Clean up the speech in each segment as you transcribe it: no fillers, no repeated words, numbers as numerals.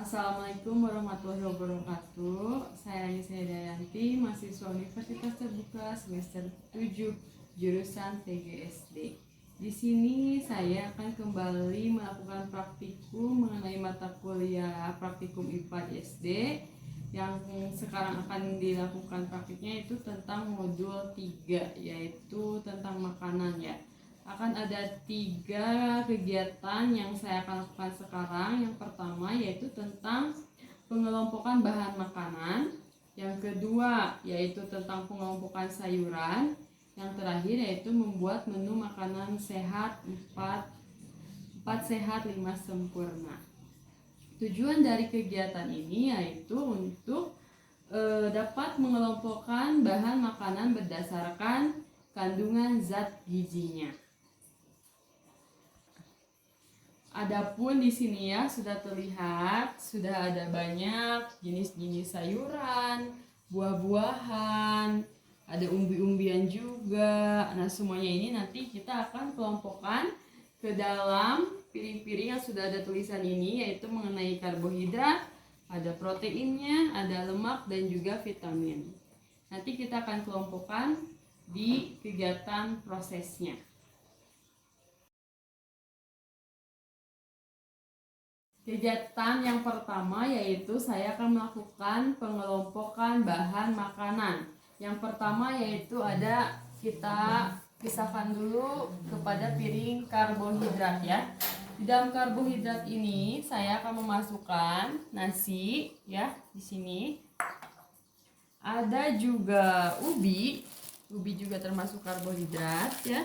Assalamualaikum warahmatullahi wabarakatuh. Saya Anissa Dayanti, mahasiswa Universitas Terbuka semester 7 jurusan TGSD. Di sini saya akan kembali melakukan praktikum mengenai mata kuliah praktikum IPA ISD yang sekarang akan dilakukan praktiknya itu tentang modul 3, yaitu tentang makanan ya. Akan ada 3 kegiatan yang saya akan lakukan sekarang. Yang pertama yaitu tentang pengelompokan bahan makanan. Yang kedua yaitu tentang pengelompokan sayuran. Yang terakhir yaitu membuat menu makanan sehat 4 sehat 5 sempurna. Tujuan dari kegiatan ini yaitu untuk dapat mengelompokkan bahan makanan berdasarkan kandungan zat gizinya. Adapun di sini ya sudah terlihat sudah ada banyak jenis-jenis sayuran, buah-buahan, ada umbi-umbian juga. Nah, semuanya ini nanti kita akan kelompokkan ke dalam piring-piring yang sudah ada tulisan ini, yaitu mengenai karbohidrat, ada proteinnya, ada lemak dan juga vitamin. Nanti kita akan kelompokkan di kegiatan prosesnya. Kegiatan yang pertama yaitu saya akan melakukan pengelompokan bahan makanan. Yang pertama yaitu kita pisahkan dulu kepada piring karbohidrat ya. Di dalam karbohidrat ini saya akan memasukkan nasi ya di sini. Ada juga ubi juga termasuk karbohidrat ya.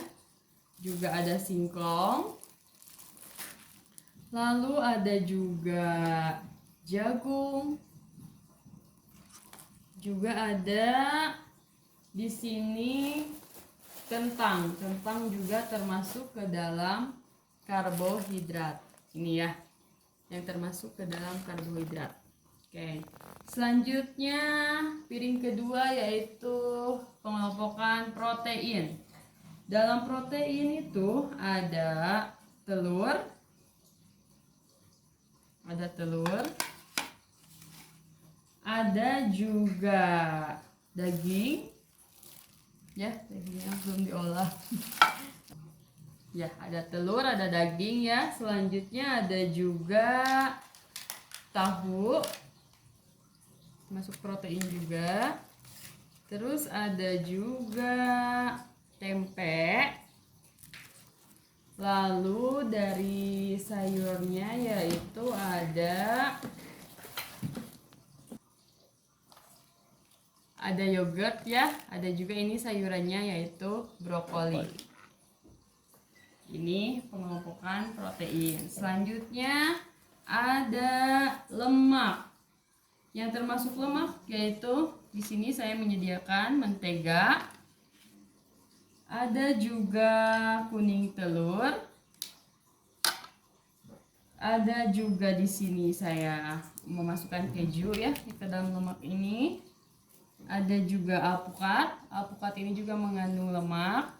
Juga ada singkong. Lalu ada juga jagung. Juga ada di sini kentang. Kentang juga termasuk ke dalam karbohidrat. Ini ya, yang termasuk ke dalam karbohidrat. Oke. Selanjutnya piring kedua yaitu pengelompokan protein. Dalam protein itu ada telur, ada juga daging ya, dagingnya belum diolah. Ya, ada telur, ada daging ya. Selanjutnya ada juga tahu, masuk protein juga. Terus ada juga tempe. Lalu dari sayurnya yaitu ada yogurt ya, ada juga ini sayurannya yaitu brokoli. Ini pengelompokan protein. Selanjutnya ada lemak. Yang termasuk lemak yaitu di sini saya menyediakan mentega. Ada juga kuning telur. Ada juga di sini saya memasukkan keju ya ke dalam lemak ini. Ada juga alpukat. Alpukat ini juga mengandung lemak.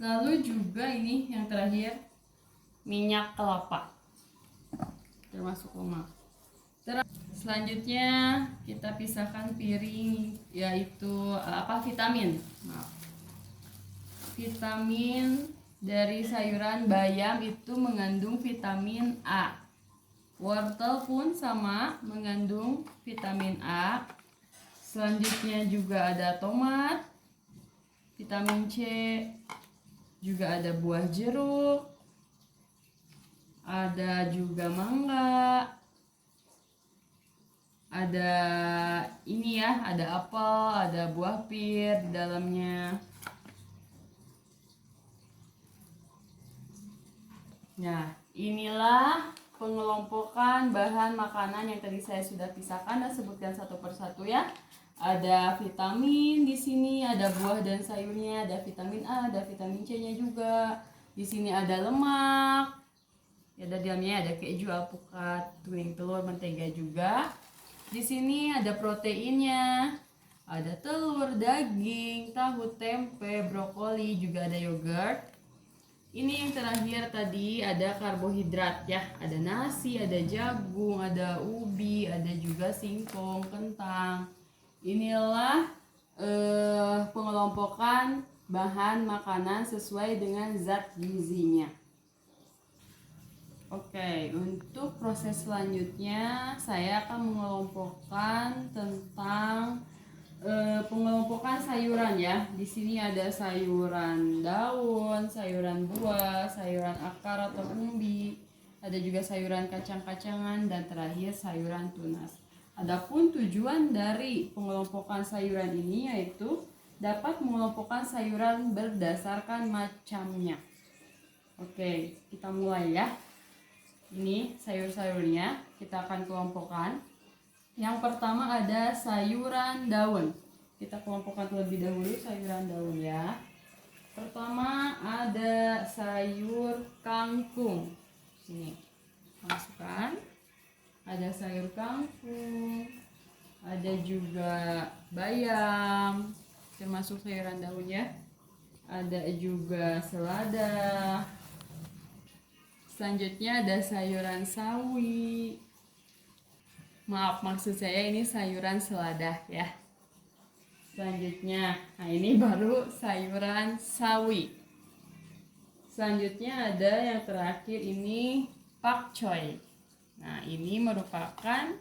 Lalu juga ini yang terakhir minyak kelapa. Termasuk lemak. Selanjutnya kita pisahkan piring yaitu vitamin. Vitamin dari sayuran bayam itu mengandung vitamin A. Wortel pun sama mengandung vitamin A. Selanjutnya juga ada tomat, vitamin C. Juga ada buah jeruk. Ada juga mangga. Ada ini ya, ada apel, ada buah pir di dalamnya. Nah, inilah pengelompokan bahan makanan yang tadi saya sudah pisahkan dan sebutkan satu persatu ya. Ada vitamin di sini, ada buah dan sayurnya, ada vitamin A, ada vitamin C-nya juga. Di sini ada lemak. Ya, ada dalamnya ada keju, alpukat, kuning telur, mentega juga. Di sini ada proteinnya. Ada telur, daging, tahu, tempe, brokoli, juga ada yogurt. Ini yang terakhir tadi ada karbohidrat ya, ada nasi, ada jagung, ada ubi, ada juga singkong, kentang. Inilah pengelompokan bahan makanan sesuai dengan zat gizinya. Oke, untuk proses selanjutnya saya akan mengelompokkan tentang pengelompokan sayuran ya. Di sini ada sayuran daun, sayuran buah, sayuran akar atau umbi, ada juga sayuran kacang-kacangan dan terakhir sayuran tunas. Adapun tujuan dari pengelompokan sayuran ini yaitu dapat mengelompokkan sayuran berdasarkan macamnya. Oke, kita mulai ya. Ini sayur-sayurnya kita akan kelompokkan. Yang pertama ada sayuran daun. Kita kelompokkan terlebih dahulu sayuran daun ya. Pertama ada sayur kangkung. Sini masukkan. Ada sayur kangkung. Ada juga bayam, termasuk sayuran daun ya. Ada juga selada. Selanjutnya ada sayuran sawi. Maaf, maksud saya ini sayuran selada ya. Selanjutnya, nah ini baru sayuran sawi. Selanjutnya ada yang terakhir ini pakcoy. Nah ini merupakan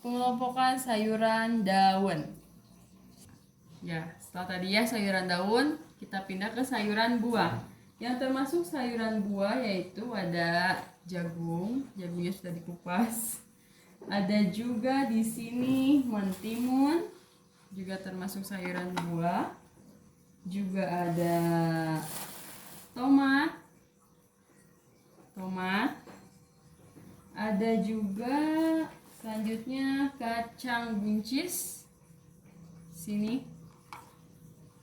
pengelompokan sayuran daun. Ya, setelah tadi ya sayuran daun, kita pindah ke sayuran buah. Yang termasuk sayuran buah yaitu ada jagung, jagungnya sudah dikupas. Ada juga di sini mentimun, juga termasuk sayuran buah. Juga ada tomat. Ada juga selanjutnya kacang buncis. Sini.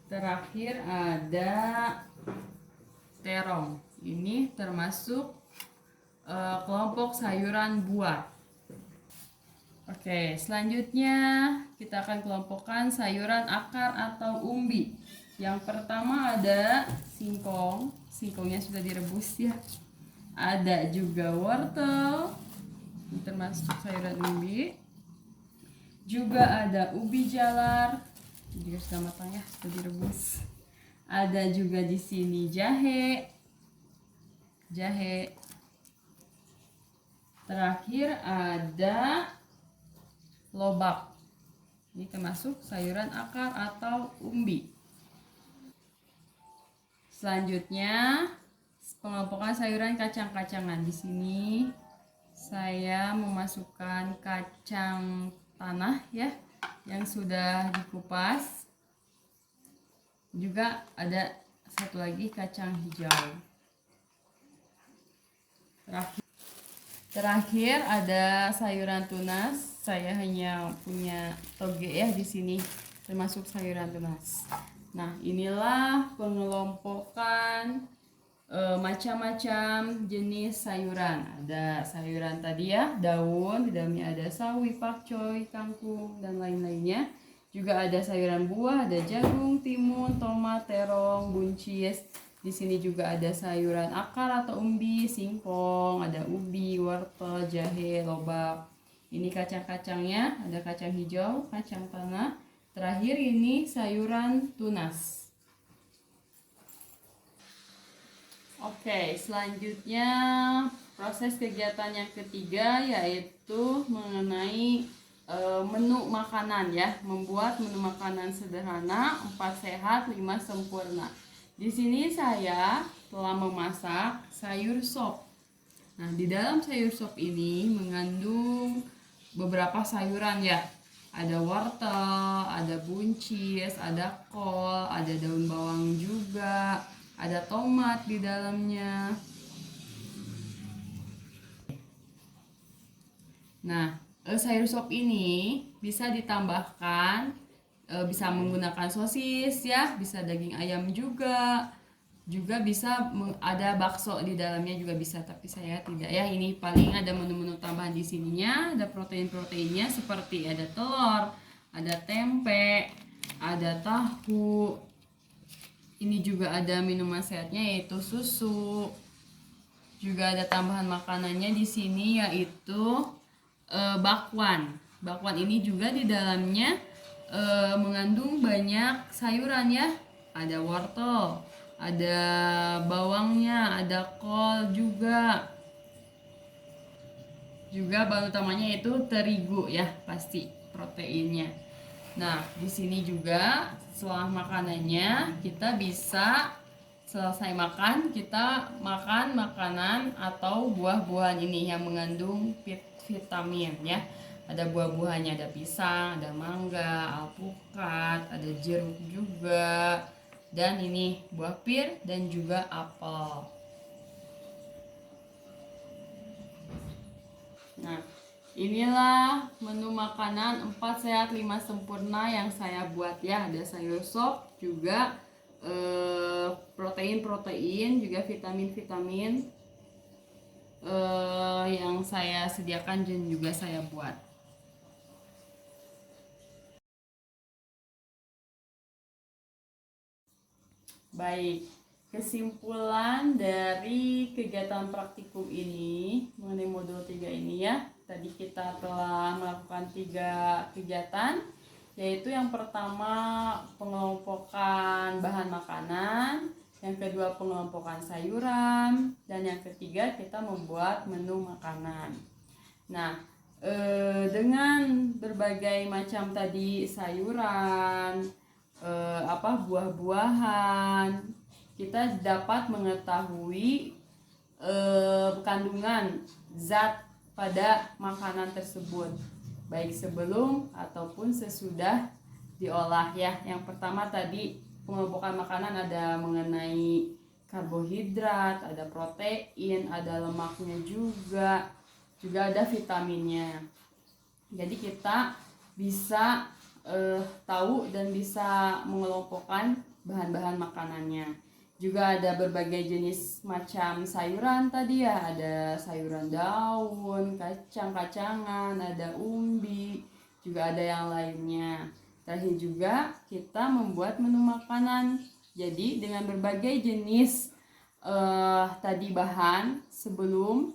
Terakhir ada terong. Ini termasuk kelompok sayuran buah. Oke, selanjutnya kita akan kelompokkan sayuran akar atau umbi. Yang pertama ada singkong. Singkongnya sudah direbus ya. Ada juga wortel, termasuk sayuran umbi. Juga ada ubi jalar, juga sudah matang ya, sudah direbus. Ada juga di sini jahe. Terakhir ada lobak. Ini termasuk sayuran akar atau umbi. Selanjutnya pengelompokan sayuran kacang-kacangan. Di sini saya memasukkan kacang tanah ya yang sudah dikupas. Juga ada satu lagi kacang hijau. Terakhir ada sayuran tunas. Saya hanya punya toge ya di sini, termasuk sayuran tunas. Nah, inilah pengelompokan macam-macam jenis sayuran. Ada sayuran tadi ya, daun, di dalamnya ada sawi, pakcoy, kangkung dan lain-lainnya. Juga ada sayuran buah, ada jagung, timun, tomat, terong, buncis. Di sini juga ada sayuran akar atau umbi, singkong, ada ubi, wortel, jahe, lobak. Ini kacang-kacangnya, ada kacang hijau, kacang tanah. Terakhir ini sayuran tunas. Oke, selanjutnya proses kegiatan yang ketiga yaitu mengenai menu makanan ya. Membuat menu makanan sederhana, 4 sehat, 5 sempurna. Di sini saya telah memasak sayur sop. Nah, di dalam sayur sop ini mengandung beberapa sayuran ya. Ada wortel, ada buncis, ada kol, ada daun bawang juga, ada tomat di dalamnya. Nah, sayur sop ini bisa ditambahkan, bisa menggunakan sosis ya, bisa daging ayam juga bisa ada bakso di dalamnya juga bisa, tapi saya tidak ya. Ini paling ada menu-menu tambahan di sininya, ada protein-proteinnya seperti ada telur, ada tempe, ada tahu. Ini juga ada minuman sehatnya yaitu susu. Juga ada tambahan makanannya di sini yaitu bakwan. Bakwan ini juga di dalamnya mengandung banyak sayuran ya. Ada wortel, ada bawangnya, ada kol juga. Juga bahan utamanya itu terigu ya, pasti proteinnya. Nah, di sini juga setelah makanannya kita bisa selesai makan, kita makan makanan atau buah-buahan ini yang mengandung vitamin ya. Ada buah-buahnya, ada pisang, ada mangga, alpukat, ada jeruk juga. Dan ini buah pir dan juga apel. Nah, inilah menu makanan 4 sehat 5 sempurna yang saya buat ya. Ada sayur sop juga, protein-protein juga vitamin-vitamin yang saya sediakan dan juga saya buat. Baik, kesimpulan dari kegiatan praktikum ini mengenai modul 3 ini ya. Tadi kita telah melakukan 3 kegiatan, yaitu yang pertama pengelompokan bahan makanan, yang kedua pengelompokan sayuran, dan yang ketiga kita membuat menu makanan. Nah, dengan berbagai macam tadi sayuran, buah-buahan, kita dapat mengetahui kandungan zat pada makanan tersebut, baik sebelum ataupun sesudah diolah ya. Yang pertama tadi pengelompokan makanan ada mengenai karbohidrat, ada protein, ada lemaknya juga ada vitaminnya. Jadi kita bisa tahu dan bisa mengelompokkan bahan-bahan makanannya. Juga ada berbagai jenis macam sayuran tadi ya, ada sayuran daun, kacang-kacangan, ada umbi, juga ada yang lainnya. Terakhir juga kita membuat menu makanan. Jadi dengan berbagai jenis tadi bahan sebelum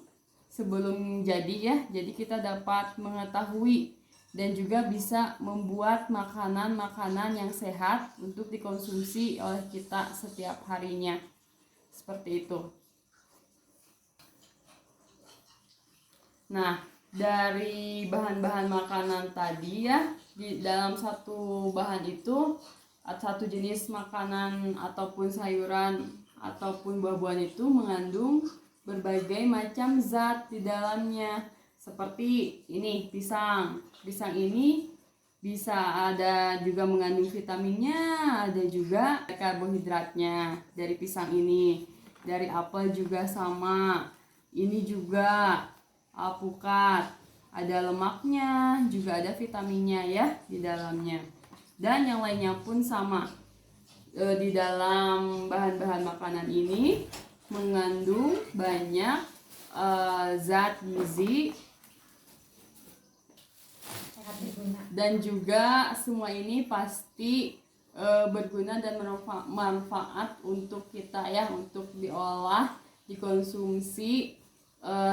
jadi ya, jadi kita dapat mengetahui dan juga bisa membuat makanan-makanan yang sehat untuk dikonsumsi oleh kita setiap harinya. Seperti itu. Nah, dari bahan-bahan makanan tadi ya, di dalam satu bahan itu, satu jenis makanan ataupun sayuran ataupun buah-buahan itu mengandung berbagai macam zat di dalamnya. Seperti ini pisang. Pisang ini bisa ada juga mengandung vitaminnya, ada juga karbohidratnya dari pisang ini. Dari apel juga sama. Ini juga alpukat, ada lemaknya, juga ada vitaminnya ya di dalamnya. Dan yang lainnya pun sama. Di dalam bahan-bahan makanan ini mengandung banyak zat gizi dan juga semua ini pasti berguna dan bermanfaat untuk kita ya, untuk diolah, dikonsumsi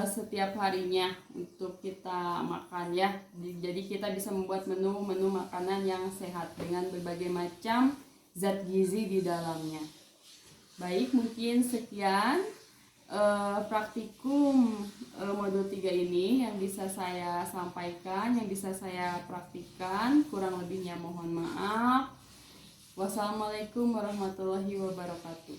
setiap harinya untuk kita makan ya. Jadi kita bisa membuat menu makanan yang sehat dengan berbagai macam zat gizi di dalamnya. Baik, mungkin sekian praktikum modul 3 ini yang bisa saya sampaikan, yang bisa saya praktikkan. Kurang lebihnya mohon maaf. Wassalamualaikum warahmatullahi wabarakatuh.